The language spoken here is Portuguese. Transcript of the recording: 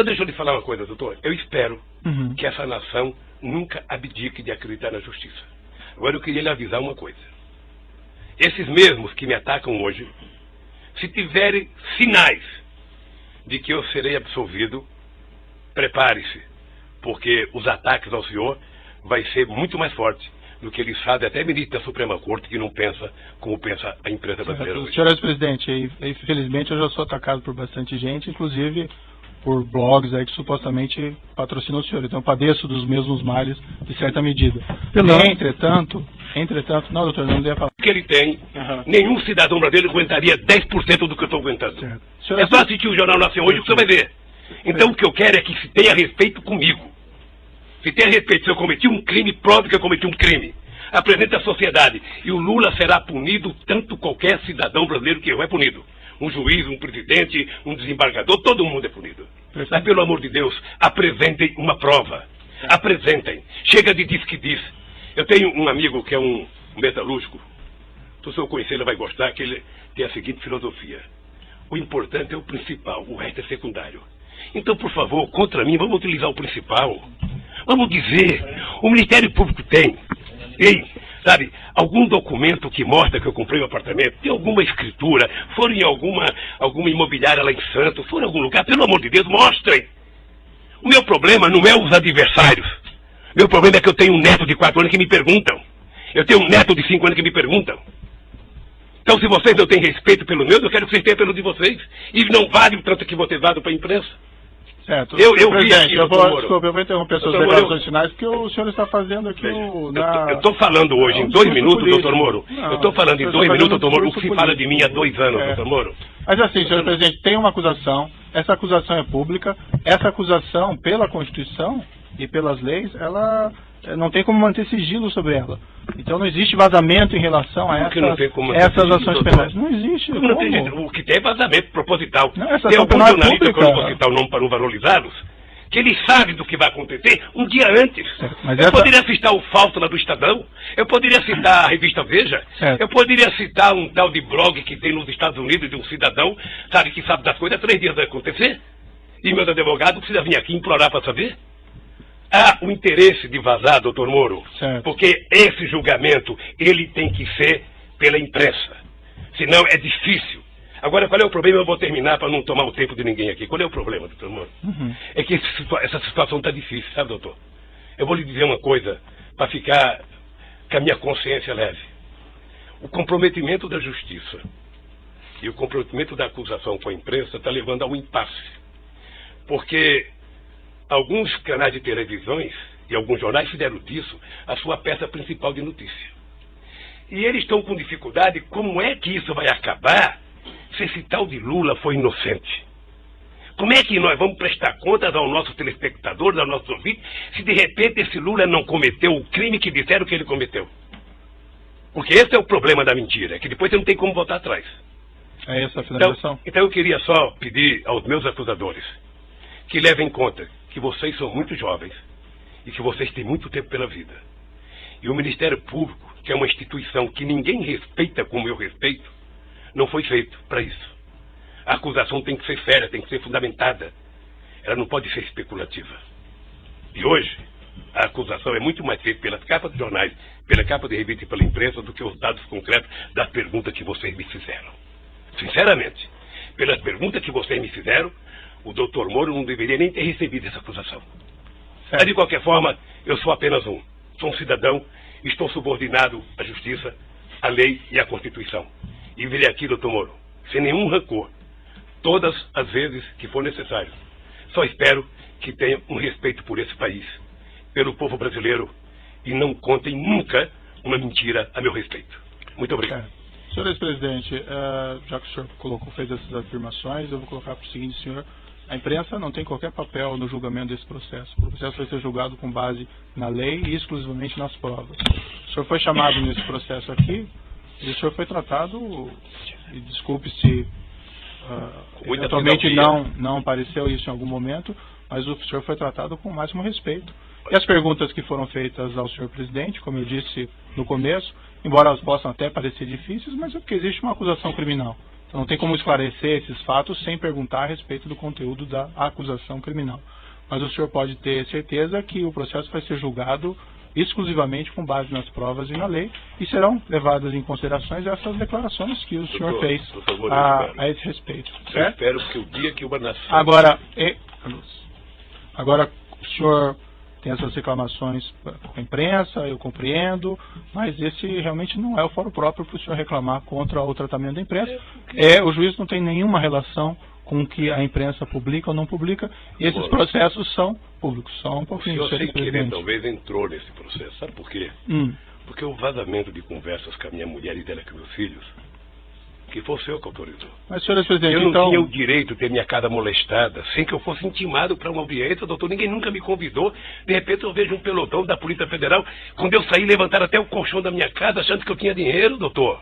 Então deixa eu lhe falar uma coisa, doutor. Eu espero que essa nação nunca abdique de acreditar na justiça. Agora eu queria lhe avisar uma coisa. Esses mesmos que me atacam hoje, se tiverem sinais de que eu serei absolvido, prepare-se, porque os ataques ao senhor vai ser muito mais forte do que eles fazem até ministro da Suprema Corte, que não pensa como pensa a imprensa brasileira hoje. Senhor ex-presidente, infelizmente eu já sou atacado por bastante gente, inclusive por blogs aí que supostamente patrocinam o senhor. Então eu padeço dos mesmos males de certa medida. Entretanto, não, doutor, não deveria falar. Que ele tem, nenhum cidadão brasileiro aguentaria 10% do que eu estou aguentando. É só assistir o Jornal Nacional hoje que você vai ver. Então o que eu quero é que se tenha respeito comigo. Se tenha respeito, se eu cometi um crime, prove que eu cometi um crime. Apresente à sociedade. E o Lula será punido tanto qualquer cidadão brasileiro que é punido. Um juiz, um presidente, um desembargador, todo mundo é punido. Mas, pelo amor de Deus, apresentem uma prova. Apresentem. Chega de diz que diz. Eu tenho um amigo que é um metalúrgico. Se o senhor conhecer, ele vai gostar, que ele tem a seguinte filosofia. O importante é o principal, o resto é secundário. Então, por favor, contra mim, vamos utilizar o principal. Vamos dizer, o Ministério Público tem, sabe, algum documento que mostra que eu comprei um apartamento, tem alguma escritura, foram em alguma imobiliária lá em Santos, foram em algum lugar, pelo amor de Deus, mostrem. O meu problema não é os adversários. Meu problema é que eu tenho um neto de 4 anos que me perguntam. Eu tenho um neto de 5 anos que me perguntam. Então, se vocês não têm respeito pelo meu, eu quero que vocês tenham pelo de vocês. E não vale o tanto que vocês dão para a imprensa. Certo. Eu vi aqui, desculpa, eu vou interromper suas declarações finais, porque o senhor está fazendo aqui Eu estou falando hoje em 2 minutos, doutor Moro. Eu estou falando em 2 minutos, doutor Moro, o que se fala de mim há 2 anos, doutor Moro. Mas assim, senhor presidente, tem uma acusação, essa acusação é pública, essa acusação, pela Constituição e pelas leis, ela não tem como manter sigilo sobre ela. Então não existe vazamento em relação a essas ações penais. Não existe. O que tem é vazamento proposital. Não, tem algum jornalista proposital não valorizá-los, que ele sabe do que vai acontecer um dia antes. Eu poderia citar o Fausto lá do Estadão, eu poderia citar a revista Veja, eu poderia citar um tal de blog que tem nos Estados Unidos de um cidadão, sabe, que sabe das coisas, 3 dias vai acontecer, e meus advogados precisam vir aqui implorar para saber. Há o interesse de vazar, doutor Moro, porque esse julgamento, ele tem que ser pela imprensa. Senão é difícil. Agora, qual é o problema? Eu vou terminar para não tomar o tempo de ninguém aqui. Qual é o problema, doutor Moro? É que essa situação está difícil, sabe, doutor? Eu vou lhe dizer uma coisa, para ficar com a minha consciência leve. O comprometimento da justiça e o comprometimento da acusação com a imprensa está levando ao impasse. Porque alguns canais de televisões e alguns jornais fizeram disso a sua peça principal de notícia. E eles estão com dificuldade, como é que isso vai acabar se esse tal de Lula foi inocente? Como é que nós vamos prestar contas aos nossos telespectadores, aos nossos ouvintes, se de repente esse Lula não cometeu o crime que disseram que ele cometeu? Porque esse é o problema da mentira, que depois você não tem como voltar atrás. É essa a finalização? Então eu queria só pedir aos meus acusadores que levem em conta que vocês são muito jovens e que vocês têm muito tempo pela vida. E o Ministério Público, que é uma instituição que ninguém respeita como eu respeito, não foi feito para isso. A acusação tem que ser séria, tem que ser fundamentada. Ela não pode ser especulativa. E hoje, a acusação é muito mais feita pelas capas de jornais, pela capa de revista e pela imprensa do que os dados concretos das perguntas que vocês me fizeram. Sinceramente, pelas perguntas que vocês me fizeram, o doutor Moro não deveria nem ter recebido essa acusação. Mas, de qualquer forma, eu sou apenas sou um cidadão, estou subordinado à justiça, à lei e à Constituição. E virei aqui, doutor Moro, sem nenhum rancor, todas as vezes que for necessário. Só espero que tenha um respeito por esse país, pelo povo brasileiro, e não contem nunca uma mentira a meu respeito. Muito obrigado. Senhor ex-presidente, já que o senhor fez essas afirmações, eu vou colocar para o seguinte, senhor. A imprensa não tem qualquer papel no julgamento desse processo. O processo vai ser julgado com base na lei e exclusivamente nas provas. O senhor foi chamado nesse processo aqui e o senhor foi tratado, e desculpe se eventualmente não apareceu isso em algum momento, mas o senhor foi tratado com o máximo respeito. E as perguntas que foram feitas ao senhor presidente, como eu disse no começo, embora elas possam até parecer difíceis, mas é porque existe uma acusação criminal. Então, não tem como esclarecer esses fatos sem perguntar a respeito do conteúdo da acusação criminal. Mas o senhor pode ter certeza que o processo vai ser julgado exclusivamente com base nas provas e na lei, e serão levadas em considerações essas declarações que o senhor fez a esse respeito. Eu espero que o dia que uma nação... Agora, o senhor tem essas reclamações com a imprensa, eu compreendo, mas esse realmente não é o fórum próprio para o senhor reclamar contra o tratamento da imprensa. O juiz não tem nenhuma relação com o que a imprensa publica ou não publica, e esses processos são públicos. Só um pouquinho. O senhor, sem querer, talvez entrou nesse processo. Sabe por quê? Porque o vazamento de conversas com a minha mulher e dela com meus filhos, que foi o senhor que autorizou. Mas, senhor presidente, eu não tinha o direito de ter minha casa molestada sem que eu fosse intimado para uma audiência, doutor. Ninguém nunca me convidou. De repente eu vejo um pelotão da Polícia Federal. Quando eu saí, levantaram até o colchão da minha casa achando que eu tinha dinheiro, doutor.